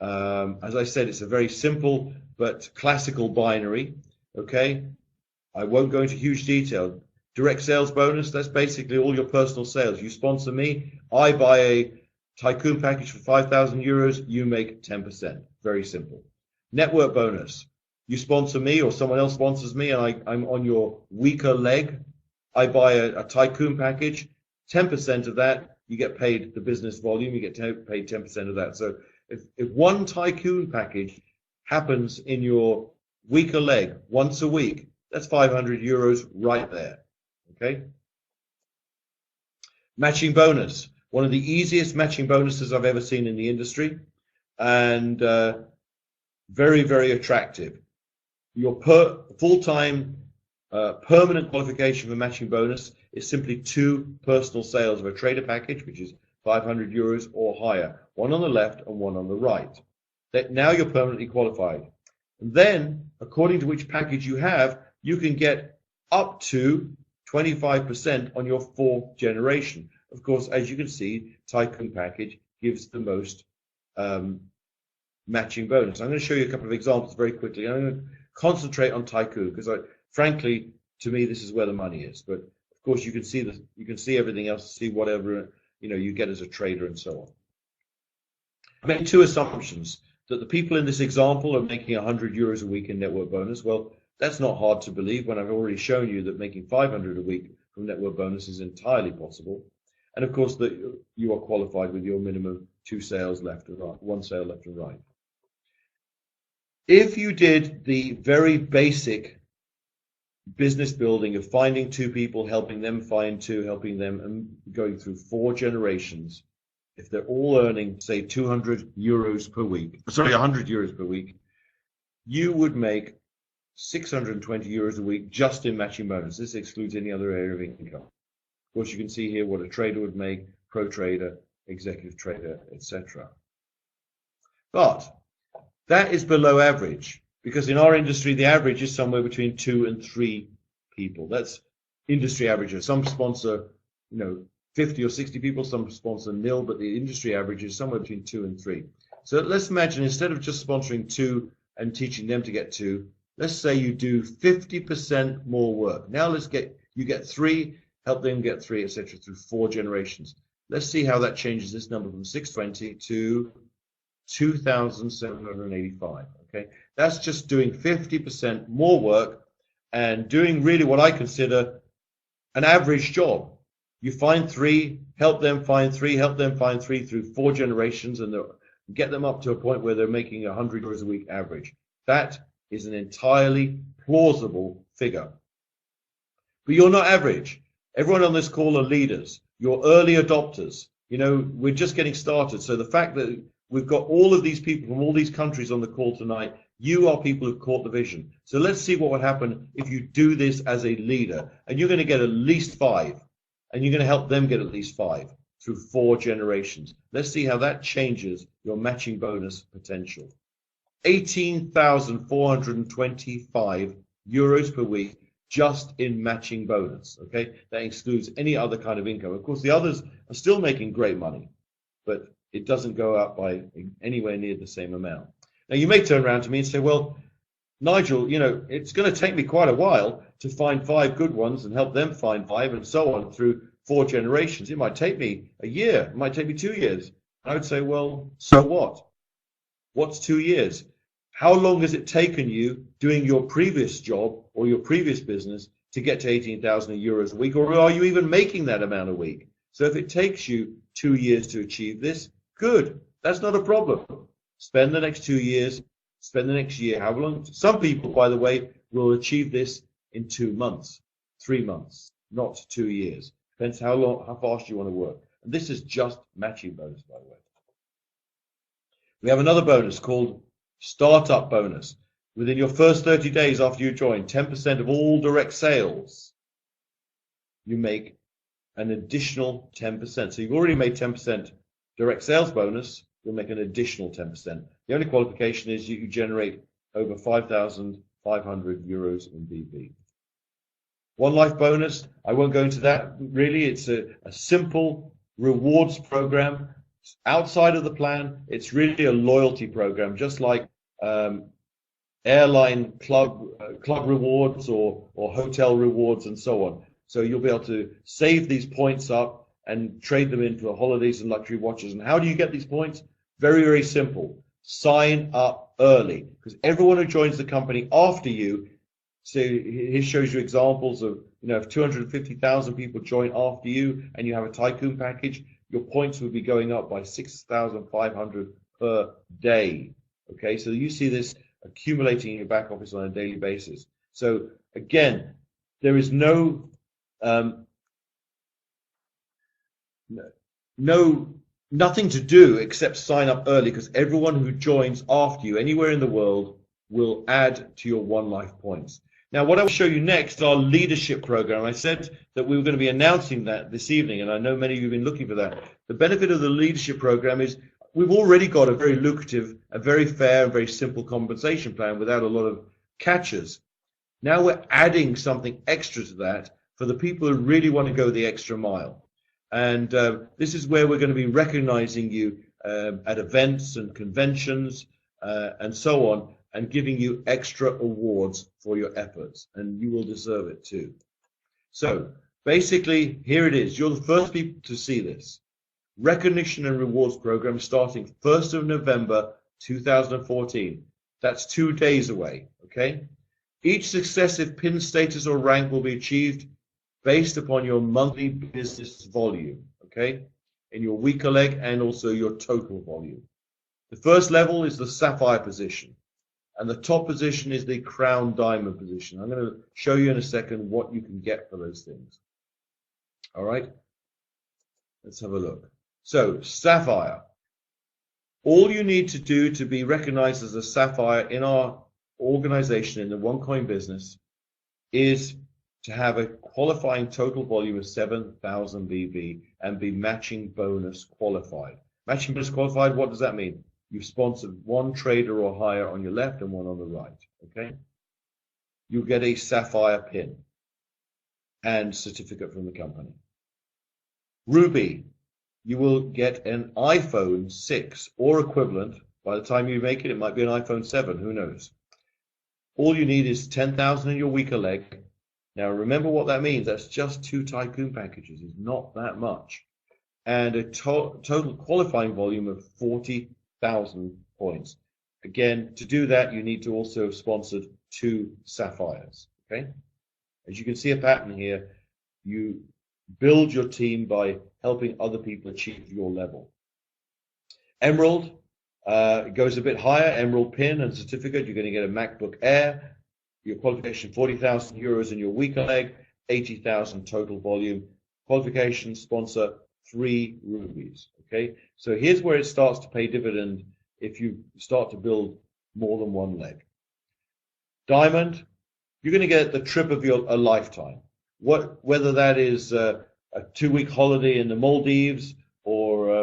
As I said, it's a very simple but classical binary. Okay, I won't go into huge detail. Direct sales bonus, that's basically all your personal sales. You sponsor me, I buy a Tycoon package for 5,000 euros, you make 10%. Very simple. Network bonus, you sponsor me or someone else sponsors me and I'm on your weaker leg. I buy a Tycoon package, 10% of that, you get paid the business volume, you get paid 10% of that. So if one Tycoon package happens in your weaker leg once a week, that's 500 euros right there. Okay. Matching bonus, one of the easiest matching bonuses I've ever seen in the industry, and very, very attractive. Your full-time permanent qualification for matching bonus is simply 2 personal sales of a trader package, which is 500 euros or higher, one on the left and one on the right. Now you're permanently qualified. And then, according to which package you have, you can get up to 25% on your 4th generation. Of course, as you can see, Tycoon package gives the most matching bonus. I'm going to show you a couple of examples very quickly. I'm going to concentrate on Tycoon because, frankly, to me, this is where the money is. But of course, you can see everything else, see whatever you get as a trader and so on. I made 2 assumptions that the people in this example are making 100 euros a week in network bonus. Well, that's not hard to believe when I've already shown you that making 500 a week from network bonus is entirely possible. And of course, that you are qualified with your minimum 2 sales left and right, 1 sale left and right. If you did the very basic business building of finding 2 people, helping them find 2, helping them, and going through 4 generations, if they're all earning, say, 200 euros per week, sorry, 100 euros per week, you would make 620 euros a week just in matching bonus. This excludes any other area of income. Of course, you can see here what a trader would make, pro trader, executive trader, etc. But that is below average, because in our industry, the average is somewhere between 2 and 3 people. That's industry averages. Some sponsor, 50 or 60 people, some sponsor nil, but the industry average is somewhere between 2 and 3. So let's imagine instead of just sponsoring 2 and teaching them to get 2, let's say you do 50% more work. Now you get 3, help them get 3, etc. through 4 generations. Let's see how that changes this number from 620 to 2,785. Okay, that's just doing 50% more work and doing really what I consider an average job. You find 3, help them find 3, help them find 3 through 4 generations, and get them up to a point where they're making 100 euros a week average. That is an entirely plausible figure. But you're not average. Everyone on this call are leaders. You're early adopters. We're just getting started. So the fact that we've got all of these people from all these countries on the call tonight, you are people who've caught the vision. So let's see what would happen if you do this as a leader. And you're going to get at least 5. And you're going to help them get at least 5 through 4 generations. Let's see how that changes your matching bonus potential. 18,425 euros per week just in matching bonus. Okay, that excludes any other kind of income. Of course, the others are still making great money, but it doesn't go up by anywhere near the same amount. Now, you may turn around to me and say, well, Nigel, it's going to take me quite a while to find 5 good ones and help them find 5 and so on through 4 generations. It might take me a year. It might take me 2 years. I would say, well, so what? What's 2 years? How long has it taken you doing your previous job or your previous business to get to 18,000 euros a week? Or are you even making that amount a week? So if it takes you 2 years to achieve this, good. That's not a problem. Spend the next 2 years, spend the next year, however long. Some people, by the way, will achieve this in 2 months, 3 months, not 2 years. Depends how fast you want to work. And this is just matching bonus, by the way. We have another bonus called Startup Bonus. Within your first 30 days after you join, 10% of all direct sales you make an additional 10%. So you've already made 10% direct sales bonus, you'll make an additional 10%. The only qualification is you generate over 5,500 euros in BV. One Life bonus, I won't go into that. Really, it's a simple rewards program. Outside of the plan, it's really a loyalty program, just like airline club rewards or hotel rewards and so on. So you'll be able to save these points up and trade them into holidays and luxury watches. And how do you get these points? Very, very simple. Sign up early, because everyone who joins the company after you, so here shows you examples of, if 250,000 people join after you and you have a Tycoon package, your points would be going up by 6,500 per day. Okay, so you see this accumulating in your back office on a daily basis. So again, there is nothing to do except sign up early, because everyone who joins after you anywhere in the world will add to your One Life points. Now, what I will show you next is our leadership program. I said that we were going to be announcing that this evening, and I know many of you have been looking for that. The benefit of the leadership program is we've already got a very lucrative, a very fair, and very simple compensation plan without a lot of catches. Now we're adding something extra to that for the people who really want to go the extra mile. And this is where we're going to be recognizing you at events and conventions and so on, and giving you extra awards for your efforts, and you will deserve it too. So basically, here it is. You're the first people to see this. Recognition and rewards program starting 1st of November 2014. That's 2 days away, okay? Each successive pin status or rank will be achieved based upon your monthly business volume, okay? In your weaker leg and also your total volume. The first level is the Sapphire position, and the top position is the Crown Diamond position. I'm going to show you in a second what you can get for those things. All right, let's have a look. So, Sapphire. All you need to do to be recognized as a Sapphire in our organization, in the OneCoin business, is to have a qualifying total volume of 7,000 BV and be matching bonus qualified. Matching bonus qualified, what does that mean? You've sponsored one trader or higher on your left and one on the right, okay? You'll get a Sapphire pin and certificate from the company. Ruby, you will get an iPhone 6 or equivalent. By the time you make it, it might be an iPhone 7, who knows? All you need is 10,000 in your weaker leg. Now remember what that means. That's just 2 Tycoon packages. It's not that much. And a total qualifying volume of 40,000 points. Again, to do that, you need to also have sponsored 2 Sapphires. Okay? As you can see a pattern here, you build your team by helping other people achieve your level. Emerald goes a bit higher. Emerald pin and certificate. You're going to get a MacBook Air. Your qualification, 40,000 euros in your weaker leg, 80,000 total volume. Qualification, sponsor 3 rubies. Okay, so here's where it starts to pay dividend if you start to build more than one leg. Diamond, you're going to get the trip of a lifetime. Whether that is a 2-week holiday in the Maldives or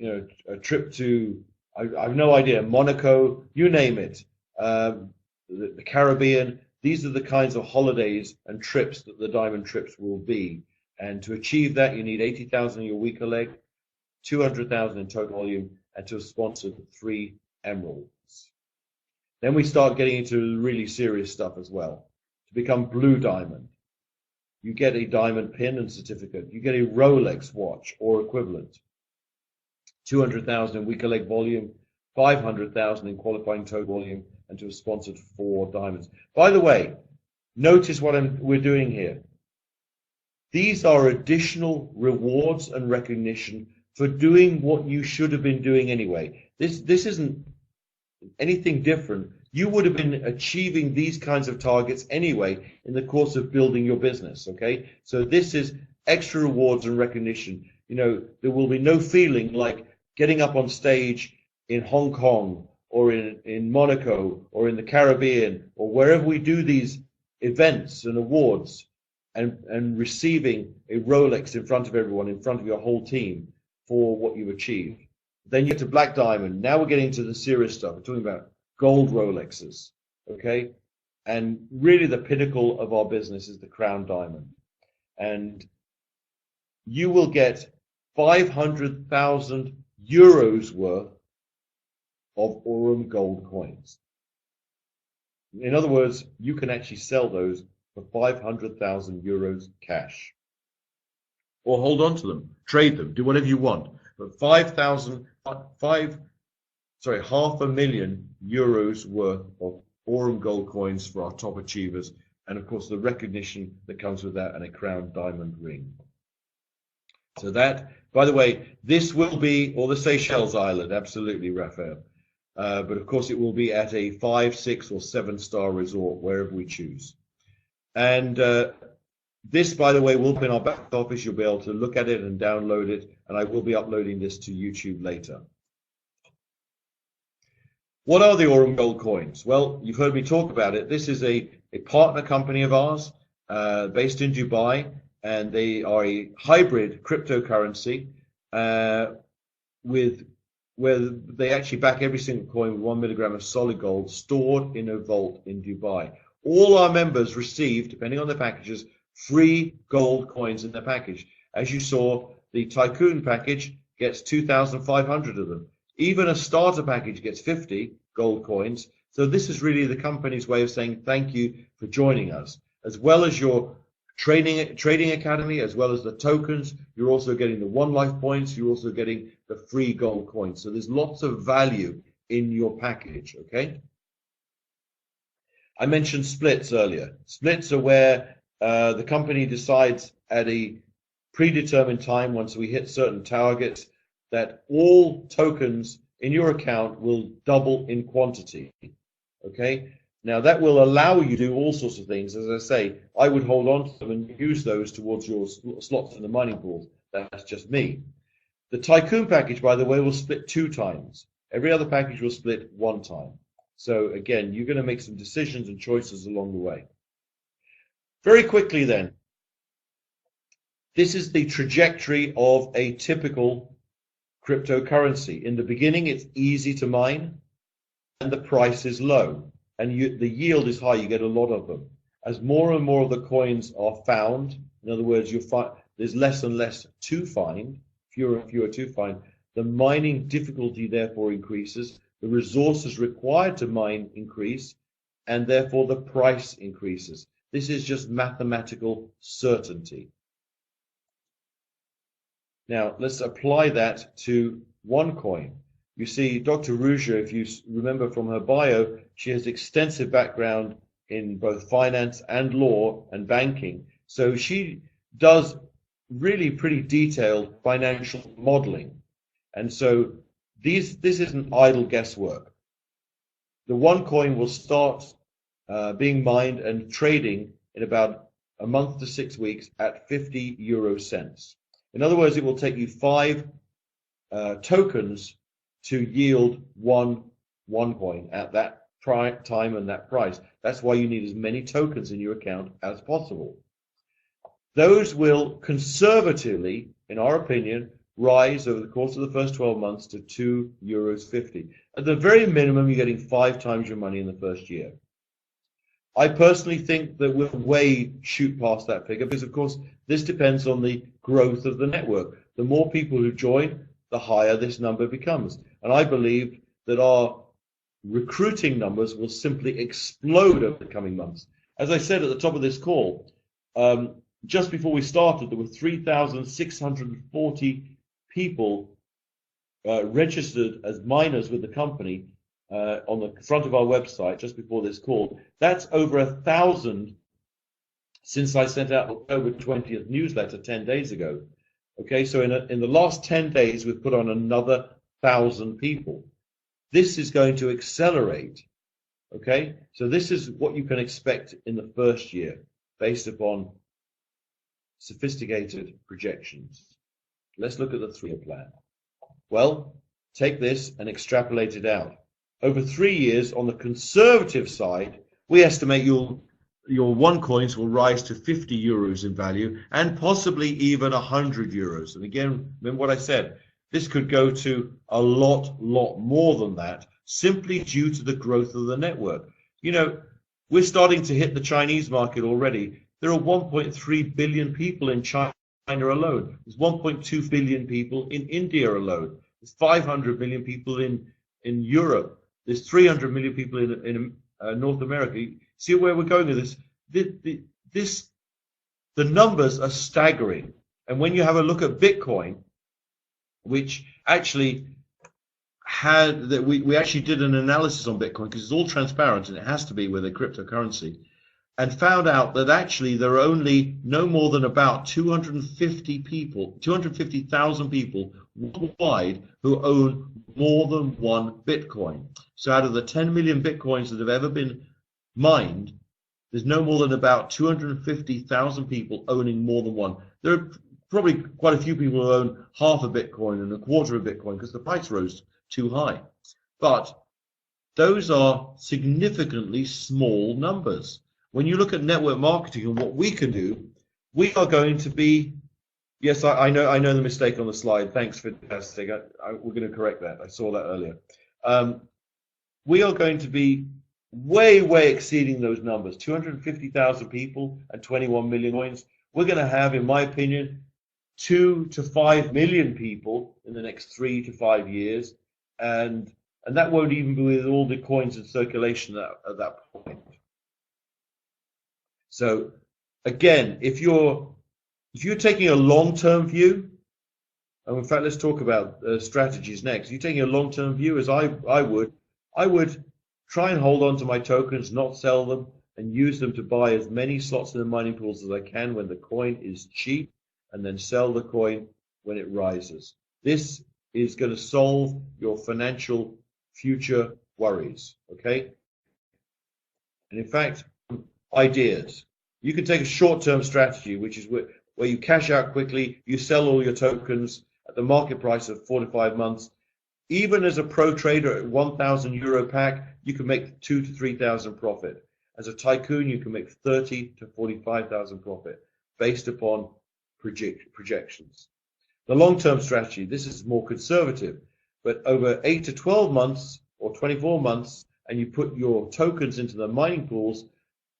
a trip to I have no idea, Monaco, you name it, the Caribbean. These are the kinds of holidays and trips that the diamond trips will be. And to achieve that, you need 80,000 in your weaker leg, 200,000 in total volume, and to have sponsored 3 emeralds. Then we start getting into really serious stuff as well. To become blue diamond, you get a diamond pin and certificate. You get a Rolex watch or equivalent. 200,000 in weaker leg volume, 500,000 in qualifying total volume, and to have sponsored 4 diamonds. By the way, notice what we're doing here. These are additional rewards and recognition for doing what you should have been doing anyway. This isn't anything different. You would have been achieving these kinds of targets anyway in the course of building your business, okay? So this is extra rewards and recognition. You know, there will be no feeling like getting up on stage in Hong Kong or in Monaco or in the Caribbean or wherever we do these events and awards and receiving a Rolex in front of everyone, in front of your whole team for what you've achieved. Then you get to Black Diamond. Now we're getting to the serious stuff. We're talking about gold Rolexes, okay? And really the pinnacle of our business is the Crown Diamond. And you will get 500,000 euros worth of Aurum gold coins. In other words, you can actually sell those for 500,000 euros cash. Or hold on to them, trade them, do whatever you want. But 500,000 euros worth of Aurum gold coins for our top achievers. And of course, the recognition that comes with that and a Crown Diamond ring. So that, by the way, this will be, or the Seychelles Island, absolutely, Raphael. But of course, it will be at a 5, 6, or 7-star resort, wherever we choose. And this, by the way, will be in our back office. You'll be able to look at it and download it. And I will be uploading this to YouTube later. What are the Aurum Gold coins? Well, you've heard me talk about it. This is a partner company of ours based in Dubai. And they are a hybrid cryptocurrency where they actually back every single coin with 1 milligram of solid gold stored in a vault in Dubai. All our members receive, depending on their packages, free gold coins in their package. As you saw, the Tycoon package gets 2,500 of them. Even a starter package gets 50 gold coins. So this is really the company's way of saying thank you for joining us. As well as your trading academy, as well as the tokens, you're also getting the One Life points, you're also getting the free gold coins. So there's lots of value in your package, okay? I mentioned splits earlier. Splits are where the company decides at a predetermined time, once we hit certain targets, that all tokens in your account will double in quantity, okay? Now, that will allow you to do all sorts of things. As I say, I would hold on to them and use those towards your slots in the mining pools. That's just me. The Tycoon package, by the way, will split 2 times. Every other package will split 1 time. So, again, you're going to make some decisions and choices along the way. Very quickly, then, this is the trajectory of a typical cryptocurrency. In the beginning, it's easy to mine, and the price is low. And the yield is high, you get a lot of them. As more and more of the coins are found, in other words, there's less and less to find, fewer and fewer to find, the mining difficulty therefore increases, the resources required to mine increase, and therefore the price increases. This is just mathematical certainty. Now, let's apply that to OneCoin. You see, Dr. Ruja, if you remember from her bio, she has extensive background in both finance and law and banking. So she does really pretty detailed financial modeling. And so this isn't idle guesswork. The OneCoin will start being mined and trading in about a month to 6 weeks at 50 euro cents. In other words, it will take you 5 tokens to yield one coin at that time and that price. That's why you need as many tokens in your account as possible. Those will conservatively, in our opinion, rise over the course of the first 12 months to 2.50 euros. At the very minimum, you're getting 5 times your money in the first year. I personally think that we'll shoot past that figure because, of course, this depends on the growth of the network. The more people who join, the higher this number becomes. And I believe that our recruiting numbers will simply explode over the coming months. As I said at the top of this call, just before we started, there were 3,640 people registered as miners with the company on the front of our website just before this call. That's over 1,000 since I sent out the October 20th newsletter 10 days ago. Okay, so in the last 10 days, we've put on another 1,000 people. This is going to accelerate. Okay, so this is what you can expect in the first year based upon sophisticated projections. Let's look at the 3-year plan. Well, take this and extrapolate it out. Over 3 years, on the conservative side, we estimate you'll your OneCoins will rise to 50 euros in value and possibly even 100 euros. And again, remember what I said, this could go to a lot more than that, simply due to the growth of the network. You know, we're starting to hit the Chinese market already. There are 1.3 billion people in China alone. There's 1.2 billion people in India alone. There's 500 million people in Europe. There's 300 million people in North America. See where we're going with this? The numbers are staggering. And when you have a look at Bitcoin, which actually had that we actually did an analysis on Bitcoin because it's all transparent and it has to be with a cryptocurrency, and found out that actually there are only no more than about 250,000 people worldwide who own more than one Bitcoin. So out of the 10 million Bitcoins that have ever been mined, there's no more than about 250,000 people owning more than one. There are probably quite a few people who own half a Bitcoin and a quarter of Bitcoin because the price rose too high. But those are significantly small numbers. When you look at network marketing and what we can do, we are going to be, yes, I know the mistake on the slide. Thanks for testing. We're going to correct that. I saw that earlier. We are going to be way exceeding those numbers. 250,000 people and 21 million coins. We're going to have, in my opinion, 2 to 5 million people in the next 3 to 5 years, and that won't even be with all the coins in circulation at that point. So again, if you're taking a long-term view, and in fact, let's talk about strategies next. If you're taking a long-term view, as I would try and hold on to my tokens, not sell them, and use them to buy as many slots in the mining pools as I can when the coin is cheap, and then sell the coin when it rises. This is going to solve your financial future worries, okay? And in fact, ideas. You can take a short-term strategy, which is where you cash out quickly, you sell all your tokens at the market price of 4 to 5 months. Even as a pro trader at 1,000 euro pack, you can make 2 to 3,000 profit. As a tycoon, you can make 30 to 45,000 profit based upon projections. The long-term strategy, this is more conservative, but over 8 to 12 months or 24 months, and you put your tokens into the mining pools,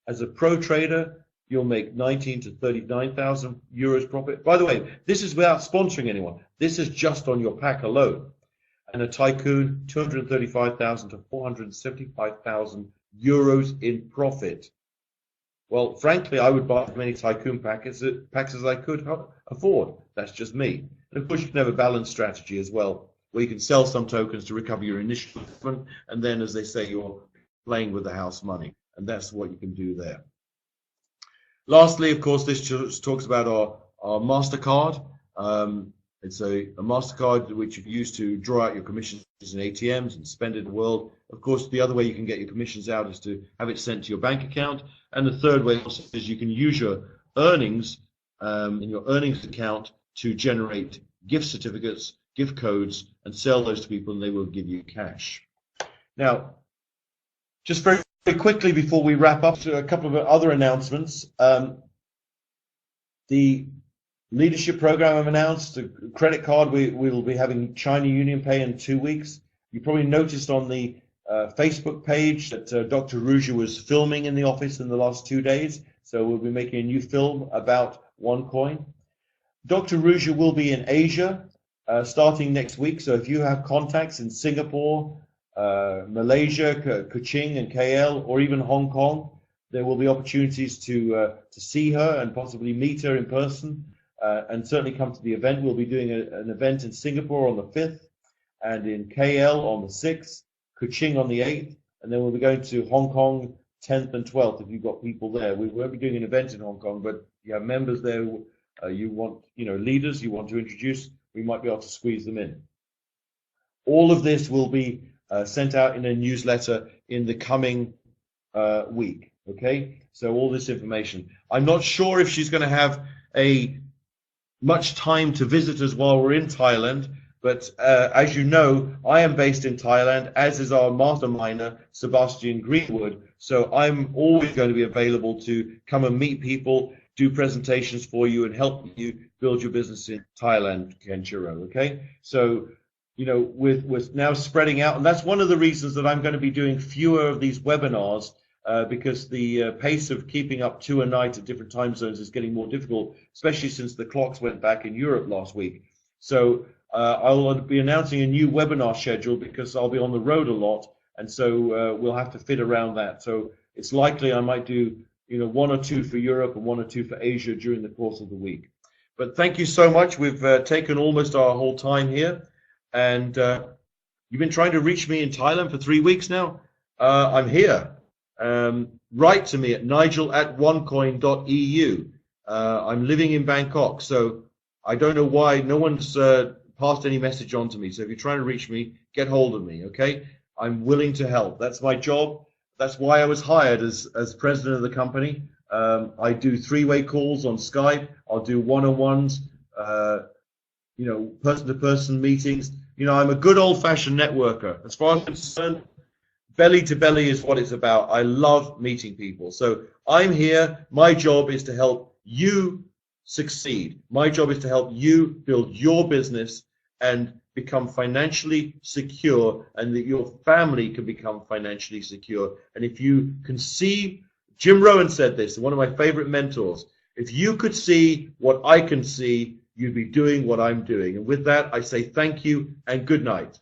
as a pro trader, you'll make 19 to 39,000 euros profit. By the way, this is without sponsoring anyone. This is just on your pack alone. And a tycoon, 235,000 to 475,000 euros in profit. Well, frankly, I would buy as many tycoon packs as I could afford. That's just me. And of course, you can have a balanced strategy as well, where you can sell some tokens to recover your initial investment, and then, as they say, you're playing with the house money. And that's what you can do there. Lastly, of course, this talks about our MasterCard. It's a MasterCard which you use to draw out your commissions in ATMs and spend it in the world. Of course, the other way you can get your commissions out is to have it sent to your bank account. And the third way is you can use your earnings in your earnings account to generate gift certificates, gift codes, and sell those to people, and they will give you cash. Now, just very quickly before we wrap up, a couple of other announcements. The leadership program I've announced, a credit card, we will be having China UnionPay in 2 weeks. You probably noticed on the Facebook page that Dr. Ruja was filming in the office in the last 2 days. So we'll be making a new film about OneCoin. Dr. Ruja will be in Asia starting next week. So if you have contacts in Singapore, Malaysia, Kuching and KL, or even Hong Kong, there will be opportunities to see her and possibly meet her in person, and certainly come to the event. We'll be doing an event in Singapore on the 5th, and in KL on the 6th, Kuching on the 8th, and then we'll be going to Hong Kong 10th and 12th if you've got people there. We won't be doing an event in Hong Kong, but you have members there you want, leaders you want to introduce, we might be able to squeeze them in. All of this will be sent out in a newsletter in the coming week, okay? So all this information. I'm not sure if she's going to have much time to visit us while we're in Thailand. But as you know, I am based in Thailand, as is our masterminder, Sebastian Greenwood. So I'm always going to be available to come and meet people, do presentations for you, and help you build your business in Thailand, Kenshiro. Okay? So, you know, with now spreading out, and that's one of the reasons that I'm going to be doing fewer of these webinars, because the pace of keeping up 2 a night at different time zones is getting more difficult, especially since the clocks went back in Europe last week. So I'll be announcing a new webinar schedule because I'll be on the road a lot, and so we'll have to fit around that. So it's likely I might do, you know, 1 or 2 for Europe and 1 or 2 for Asia during the course of the week. But thank you so much. We've taken almost our whole time here, and you've been trying to reach me in Thailand for 3 weeks now. I'm here. Write to me at nigel@onecoin.eu. I'm living in Bangkok, so I don't know why no one's passed any message on to me. So if you're trying to reach me, get hold of me, okay? I'm willing to help. That's my job. That's why I was hired as president of the company. I do 3-way calls on Skype. I'll do one-on-ones, you know, person-to-person meetings. You know, I'm a good old-fashioned networker. As far as I'm concerned, belly to belly is what it's about. I love meeting people. So I'm here. My job is to help you succeed. My job is to help you build your business and become financially secure, and that your family can become financially secure. And if you can see, Jim Rohn said this, one of my favorite mentors, if you could see what I can see, you'd be doing what I'm doing. And with that, I say thank you and good night.